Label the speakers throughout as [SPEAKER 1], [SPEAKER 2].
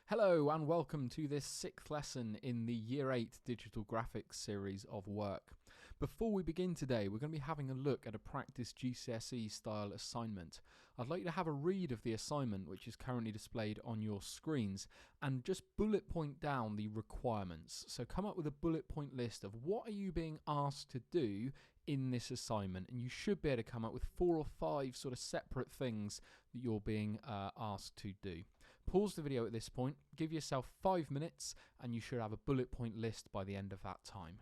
[SPEAKER 1] Hello and welcome to this sixth lesson in the Year 8 Digital Graphics series of work. Before we begin today, we're going to be having a look at a practice GCSE style assignment. I'd like you to have a read of the assignment, which is currently displayed on your screens, and just bullet point down the requirements. So come up with a bullet point list of what are you being asked to do in this assignment, and you should be able to come up with 4 or 5 sort of separate things that you're being asked to do. Pause the video at this point, give yourself 5 minutes, and you should have a bullet point list by the end of that time.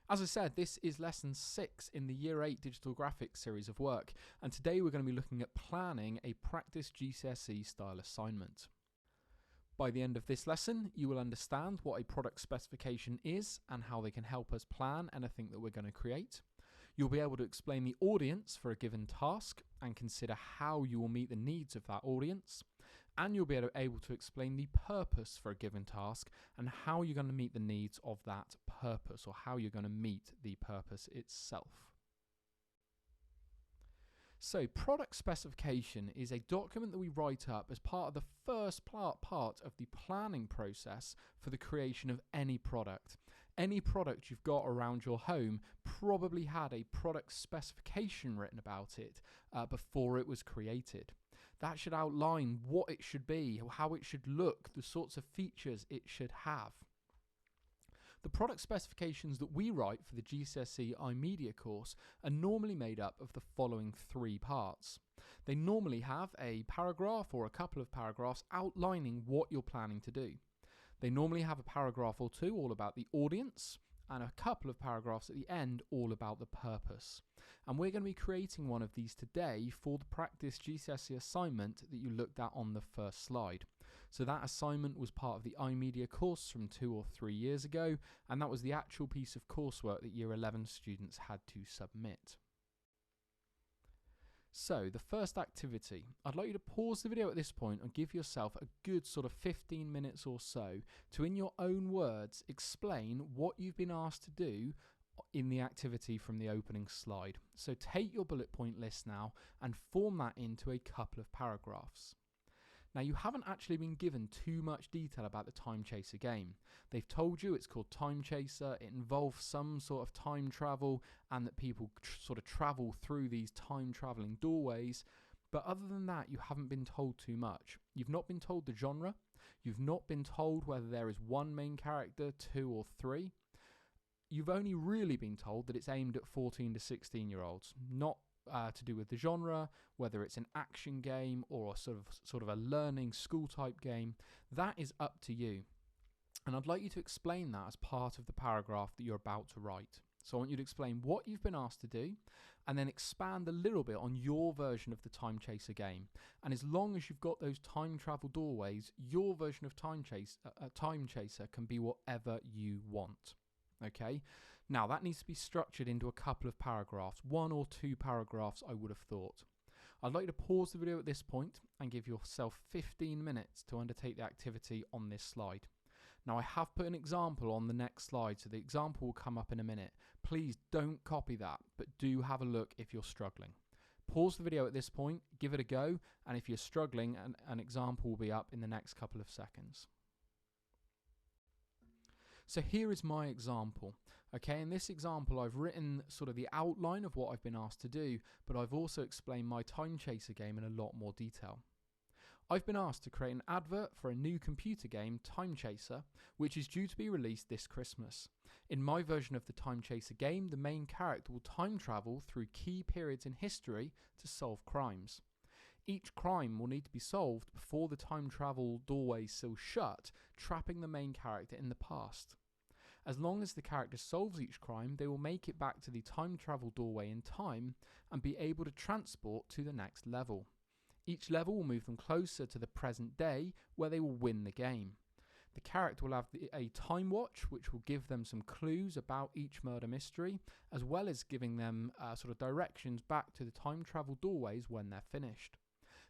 [SPEAKER 1] As I said, this is lesson 6 in the Year 8 Digital Graphics series of work, and today we're going to be looking at planning a practice GCSE style assignment. By the end of this lesson, you will understand what a product specification is and how they can help us plan anything that we're going to create. You'll be able to explain the audience for a given task and consider how you will meet the needs of that audience. And you'll be able to explain the purpose for a given task and how you're going to meet the needs of that purpose, or how you're going to meet the purpose itself. So, product specification is a document that we write up as part of the first part of the planning process for the creation of any product. Any product you've got around your home probably had a product specification written about it before it was created. That should outline what it should be, how it should look, the sorts of features it should have. The product specifications that we write for the GCSE iMedia course are normally made up of the following 3 parts. They normally have a paragraph or a couple of paragraphs outlining what you're planning to do. They normally have a paragraph or 2 all about the audience, and a couple of paragraphs at the end all about the purpose. And we're going to be creating one of these today for the practice GCSE assignment that you looked at on the first slide. So that assignment was part of the iMedia course from 2 or 3 years ago, and that was the actual piece of coursework that Year 11 students had to submit. So, the first activity, I'd like you to pause the video at this point and give yourself a good sort of 15 minutes or so to, in your own words, explain what you've been asked to do in the activity from the opening slide. So take your bullet point list now and form that into a couple of paragraphs. Now, you haven't actually been given too much detail about the Time Chaser game. They've told you it's called Time Chaser, it involves some sort of time travel, and that people sort of travel through these time travelling doorways. But other than that, you haven't been told too much. You've not been told the genre. You've not been told whether there is 1 main character, 2 or 3. You've only really been told that it's aimed at 14 to 16-year-olds, not to do with the genre, whether it's an action game or a sort of a learning school type game. That is up to you. And I'd like you to explain that as part of the paragraph that you're about to write. So I want you to explain what you've been asked to do and then expand a little bit on your version of the Time Chaser game. And as long as you've got those time travel doorways, your version of Time Chaser can be whatever you want. Okay, now that needs to be structured into a couple of paragraphs, 1 or 2 paragraphs I would have thought. I'd like you to pause the video at this point and give yourself 15 minutes to undertake the activity on this slide. Now, I have put an example on the next slide, so the example will come up in a minute. Please don't copy that, but do have a look if you're struggling. Pause the video at this point, give it a go, and if you're struggling, an example will be up in the next couple of seconds. So here is my example. Okay, in this example I've written sort of the outline of what I've been asked to do, but I've also explained my Time Chaser game in a lot more detail. I've been asked to create an advert for a new computer game, Time Chaser, which is due to be released this Christmas. In my version of the Time Chaser game, the main character will time travel through key periods in history to solve crimes. Each crime will need to be solved before the time travel doorway seals shut, trapping the main character in the past. As long as the character solves each crime, they will make it back to the time travel doorway in time and be able to transport to the next level. Each level will move them closer to the present day, where they will win the game. The character will have a time watch, which will give them some clues about each murder mystery, as well as giving them sort of directions back to the time travel doorways when they're finished.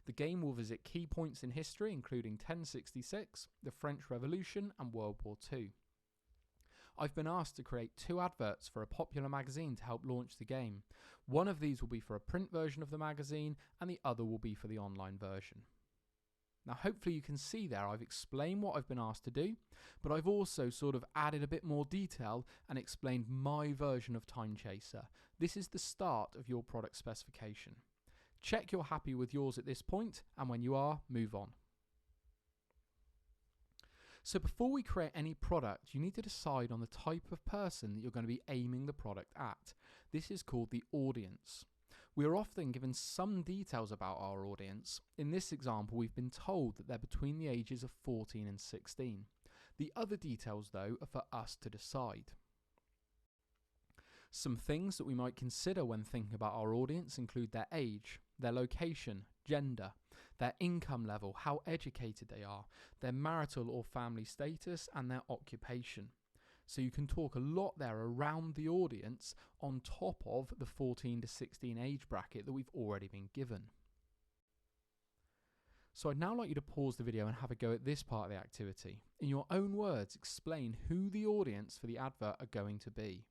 [SPEAKER 1] The game will visit key points in history, including 1066, the French Revolution, and World War II. I've been asked to create 2 adverts for a popular magazine to help launch the game. One of these will be for a print version of the magazine, and the other will be for the online version. Now, hopefully you can see there I've explained what I've been asked to do, but I've also sort of added a bit more detail and explained my version of Time Chaser. This is the start of your product specification. Check you're happy with yours at this point, and when you are, move on. So before we create any product, you need to decide on the type of person that you're going to be aiming the product at. This is called the audience. We are often given some details about our audience. In this example, we've been told that they're between the ages of 14 and 16. The other details, though, are for us to decide. Some things that we might consider when thinking about our audience include their age, their location, gender, their income level, how educated they are, their marital or family status, and their occupation. So you can talk a lot there around the audience on top of the 14 to 16 age bracket that we've already been given. So I'd now like you to pause the video and have a go at this part of the activity. In your own words, explain who the audience for the advert are going to be.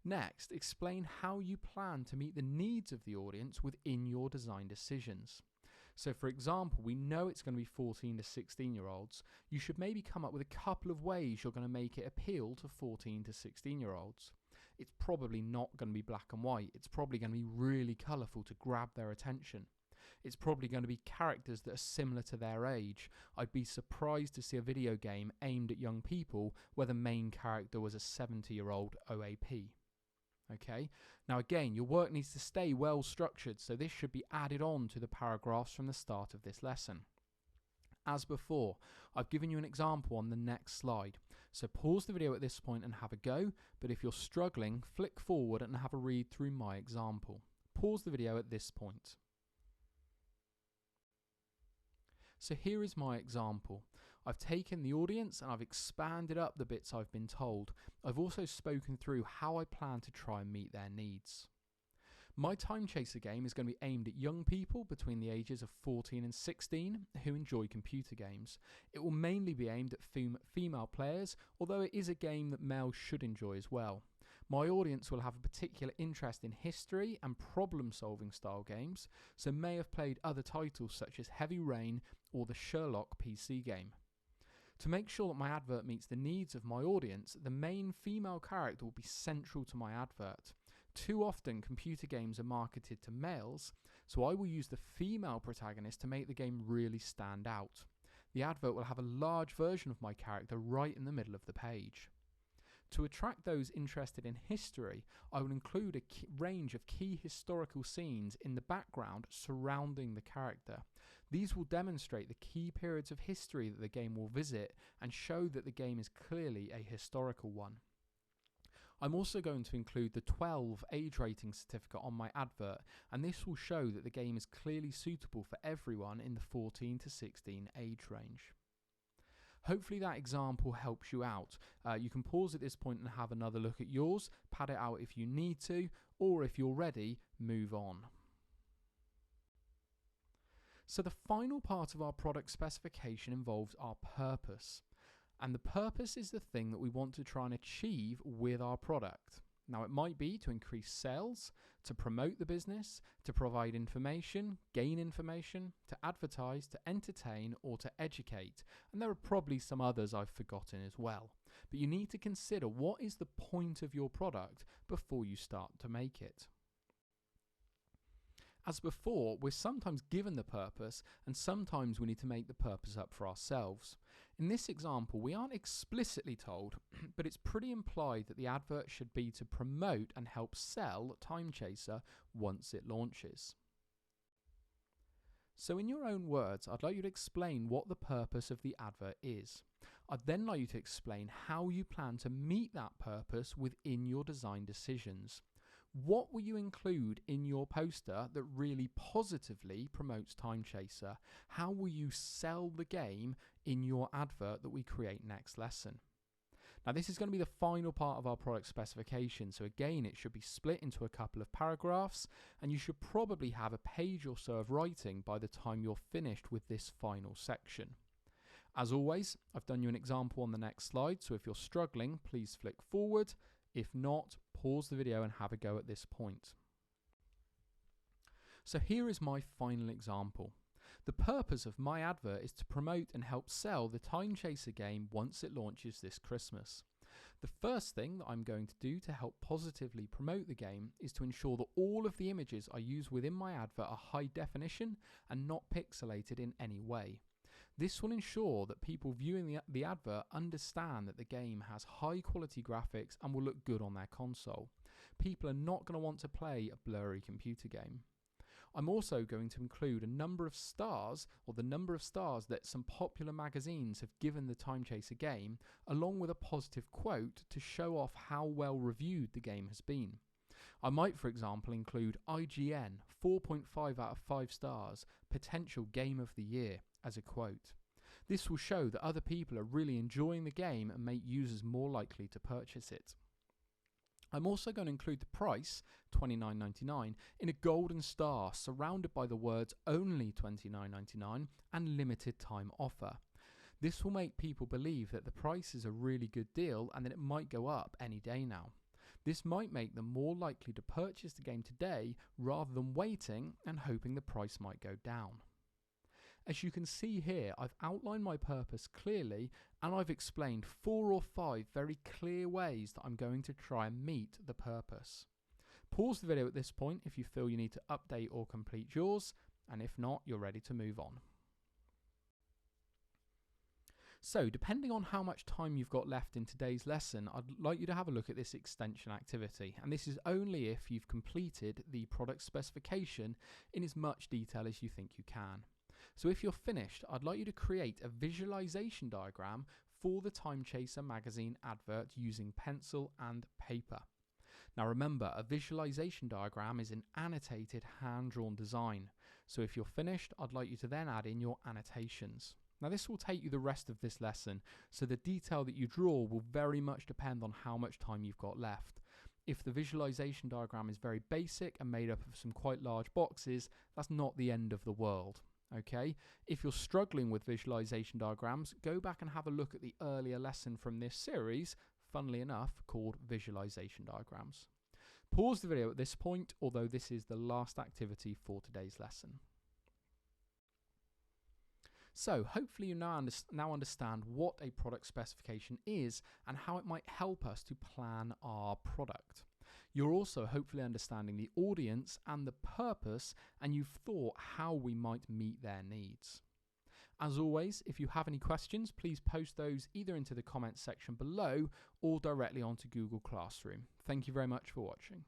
[SPEAKER 1] Next, explain how you plan to meet the needs of the audience within your design decisions. So for example, we know it's going to be 14 to 16-year-olds. You should maybe come up with a couple of ways you're going to make it appeal to 14 to 16-year-olds. It's probably not going to be black and white. It's probably going to be really colourful to grab their attention. It's probably going to be characters that are similar to their age. I'd be surprised to see a video game aimed at young people where the main character was a 70-year-old OAP. Okay, now again, your work needs to stay well structured, so this should be added on to the paragraphs from the start of this lesson. As before, I've given you an example on the next slide, so pause the video at this point and have a go, but if you're struggling, flick forward and have a read through my example. Pause the video at this point. So here is my example. I've taken the audience and I've expanded up the bits I've been told. I've also spoken through how I plan to try and meet their needs. My Time Chaser game is going to be aimed at young people between the ages of 14 and 16 who enjoy computer games. It will mainly be aimed at female players, although it is a game that males should enjoy as well. My audience will have a particular interest in history and problem-solving style games, so may have played other titles such as Heavy Rain or the Sherlock PC game. To make sure that my advert meets the needs of my audience, the main female character will be central to my advert. Too often, computer games are marketed to males, so I will use the female protagonist to make the game really stand out. The advert will have a large version of my character right in the middle of the page. To attract those interested in history, I will include a range of key historical scenes in the background surrounding the character. These will demonstrate the key periods of history that the game will visit and show that the game is clearly a historical one. I'm also going to include the 12 age rating certificate on my advert, and this will show that the game is clearly suitable for everyone in the 14 to 16 age range. Hopefully that example helps you out. You can pause at this point and have another look at yours, pad it out if you need to, or if you're ready, move on. So the final part of our product specification involves our purpose. And the purpose is the thing that we want to try and achieve with our product. Now it might be to increase sales, to promote the business, to provide information, gain information, to advertise, to entertain, or to educate. And there are probably some others I've forgotten as well. But you need to consider what is the point of your product before you start to make it. As before, we're sometimes given the purpose and sometimes we need to make the purpose up for ourselves. In this example, we aren't explicitly told, but it's pretty implied that the advert should be to promote and help sell Time Chaser once it launches. So in your own words, I'd like you to explain what the purpose of the advert is. I'd then like you to explain how you plan to meet that purpose within your design decisions. What will you include in your poster that really positively promotes Time Chaser? How will you sell the game in your advert that we create next lesson? Now this is going to be the final part of our product specification, so again it should be split into a couple of paragraphs and you should probably have a page or so of writing by the time you're finished with this final section. As always, I've done you an example on the next slide, so if you're struggling, please flick forward. If not, pause the video and have a go at this point. So here is my final example. The purpose of my advert is to promote and help sell the Time Chaser game once it launches this Christmas. The first thing that I'm going to do to help positively promote the game is to ensure that all of the images I use within my advert are high definition and not pixelated in any way. This will ensure that people viewing the advert understand that the game has high quality graphics and will look good on their console. People are not going to want to play a blurry computer game. I'm also going to include a number of stars, or the number of stars that some popular magazines have given the Time Chaser game, along with a positive quote to show off how well reviewed the game has been. I might, for example, include IGN 4.5 out of 5 stars, potential game of the year, as a quote. This will show that other people are really enjoying the game and make users more likely to purchase it. I'm also going to include the price, $29.99, in a golden star surrounded by the words only $29.99 and limited time offer. This will make people believe that the price is a really good deal and that it might go up any day now. This might make them more likely to purchase the game today rather than waiting and hoping the price might go down. As you can see here, I've outlined my purpose clearly and I've explained 4 or 5 very clear ways that I'm going to try and meet the purpose. Pause the video at this point if you feel you need to update or complete yours, and if not, you're ready to move on. So, depending on how much time you've got left in today's lesson, I'd like you to have a look at this extension activity, and this is only if you've completed the product specification in as much detail as you think you can. So if you're finished, I'd like you to create a visualization diagram for the Time Chaser magazine advert using pencil and paper. Now remember, a visualization diagram is an annotated hand-drawn design. So if you're finished, I'd like you to then add in your annotations. Now this will take you the rest of this lesson, so the detail that you draw will very much depend on how much time you've got left. If the visualization diagram is very basic and made up of some quite large boxes, that's not the end of the world. Okay, if you're struggling with visualization diagrams, go back and have a look at the earlier lesson from this series, funnily enough, called visualization diagrams. Pause the video at this point, although this is the last activity for today's lesson. So hopefully you now understand what a product specification is and how it might help us to plan our product. You're also hopefully understanding the audience and the purpose, and you've thought how we might meet their needs. As always, if you have any questions, please post those either into the comments section below or directly onto Google Classroom. Thank you very much for watching.